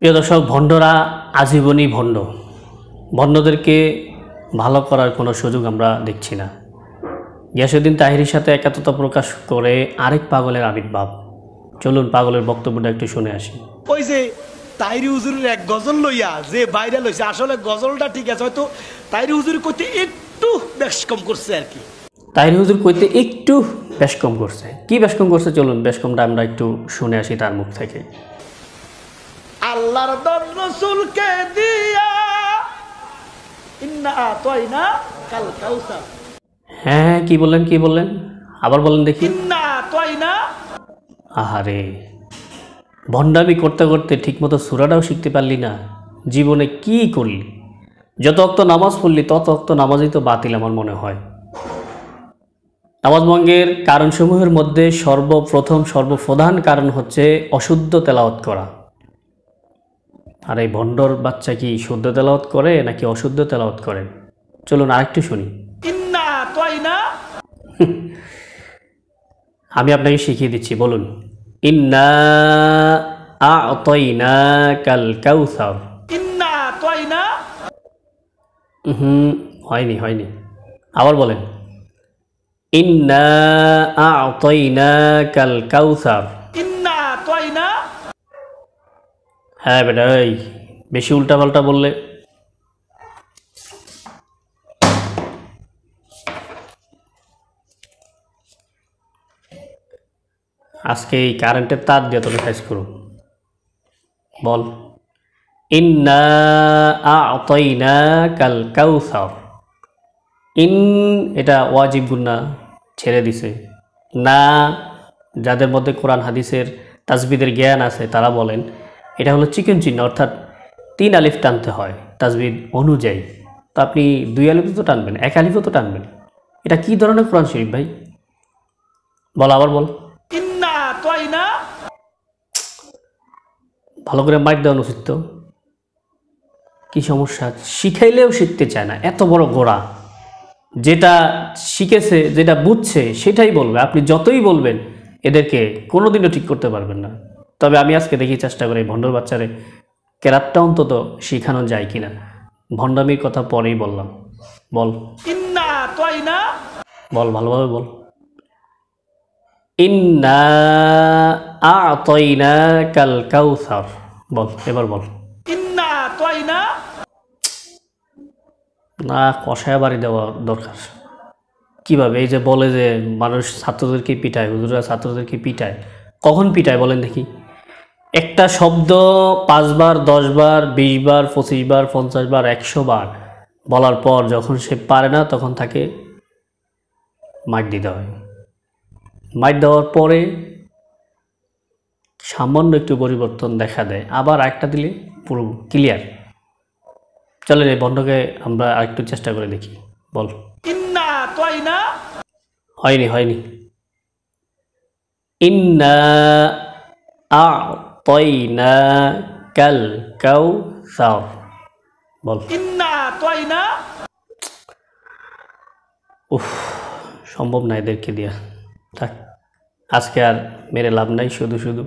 প্রিয় দর্শক, ভণ্ডরা আজীবনই ভণ্ড। ভণ্ডদেরকে ভালো করার কোনো সুযোগ আমরা দেখছি না। গিয়াসউদ্দিন তাহিরির সাথে একাত্মতা প্রকাশ করে আরেক পাগলের আবির্ভাব। চলুন পাগলের বক্তব্যটা একটু শুনে আসি। ওই যে তাহিরি হুজুরের এক গজল লইয়া যে ভাইরাল হয়েছে, আসলে গজলটা ঠিক আছে, হয়তো তাহিরি হুজুর কইতে একটু বেশ কম করছে আর কি। তাহিরি হুজুর কইতে একটু বেশ কম করছে। কি বেশ কম করছে চলুন বেশ কমটা আমরা একটু শুনে আসি তার মুখ থেকে। আল্লাহর দর রাসূলকে দিয়া ইন্না আতাইনা কাল কাউসার। হ্যাঁ, কি বললেন আবার বলেন দেখি। ইন্না আতাইনা। আহারে, ভণ্ডামি করতে করতে ঠিকমতো সূরাটাও শিখতে পারলি না। জীবনে কি করলি? যত অক্ত নামাজ পড়লি তত অক্ত নামাজই তো বাতিল আমার মনে হয়। নামাজ ভঙ্গের কারণসমূহের মধ্যে সর্বপ্রধান কারণ হচ্ছে অশুদ্ধ তেলাওয়াত করা। আর এই ভণ্ডর বাচ্চা কি শুদ্ধ তেলাওয়াত করে নাকি অশুদ্ধ তেলাওয়াত করে? চলুন আরেকটু শুনি। ইন্না আতাইনা। আমি আপনাকে শিখিয়ে দিচ্ছি, বলুন। ইন্না আ'তাইনাকাল কাউসার। ইন্না আতাইনা। হয়নি। আবার বলেন। ইন্না আ'তাইনাকাল কাউসার। ইন্না আতাইনা। হ্যাঁ বেটা, এই বেশি উল্টাপাল্টা বললে আজকে এই কারেন্টের তার দিয়ে তোকে সাইজ করুন। বল। ইন্না আ'তাইনাকাল কাউসার। ইন এটা ওয়াজিব গুন্না ছেড়ে দিছে। না, যাদের মধ্যে কোরআন হাদিসের তাজবিদের জ্ঞান আছে তারা বলেন এটা হলো চিকেন চিহ্ন, অর্থাৎ 3 আলিফ টানতে হয় তাজবিদ অনুযায়ী। তো আপনি 2 আলিফ তো টানবেন, 1 আলিফও তো টানবেন। এটা কি ধরনের কোরআন শরীফ ভাই? বল, আবার বল। ইন্না আতাইনা। ভালো করে মাইক দেওয়া উচিত তো। কি সমস্যা? শিখাইলেও শিখতে চায় না, এত বড় গোড়া। যেটা শিখেছে, যেটা বুঝছে সেটাই বলবে। আপনি যতই বলবেন এদেরকে কোনোদিনও ঠিক করতে পারবেন না। তবে আমি আজকে দেখি চেষ্টা করি ভণ্ডর বাচ্চারে কেরাতটা অন্তত শিখানো যায় কিনা। ভণ্ডামির কথা পরেই বললাম। বল। ইন্না আতাইনা। বল, ভালোভাবে বল। ইন্না আ'তাইনাকাল কাউসার। বল, এবার বল। ইন্না আতাইনা। না, কষায় বাড়ি দেওয়া দরকার। কিভাবে? এই যে বলে যে মানুষ ছাত্রদেরকে পিটায়, হুজুররা ছাত্রদেরকে পিটায়। কখন পিটায় বলেন দেখি? একটা শব্দ 5 বার, 10 বার, 20 বার, 25 বার, 50 বার, 100 বার বলার পর যখন সে পারে না তখন তাকে মাইর দিতে হয়। মাইর দেওয়ার পরে সামান্য একটু পরিবর্তন দেখা দেয়, আবার একটা দিলে পুরো ক্লিয়ার। চলেন এই বন্ধকে আমরা আরেকটু চেষ্টা করে দেখি। বল। ইন্না আতাইনা। হয়নি। ইন্না আ'তাইনাকাল কাউসার। বল। ইন্না আতাইনা। উফ, সম্ভব না এদেরকে দিয়া। থাক, আজকে আর মেরে লাভ নাই। শুধু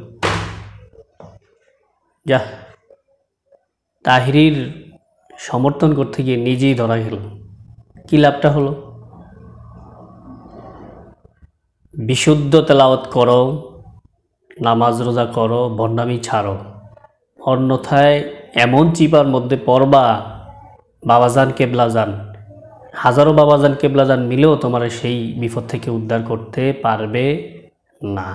যা, তাহিরির সমর্থন করতে গিয়ে নিজেই ধরা গেল। কি লাভটা হলো? বিশুদ্ধ তেলাওয়াত করো, নামাজ রোজা করো, ভণ্ডামি ছাড়ো। অন্যথায় এমন চিপার মধ্যে পড়বা, বাবাজান কেবলাজান, হাজারো বাবাজান কেবলাজান মিলেও তোমার সেই বিপদ থেকে উদ্ধার করতে পারবে না।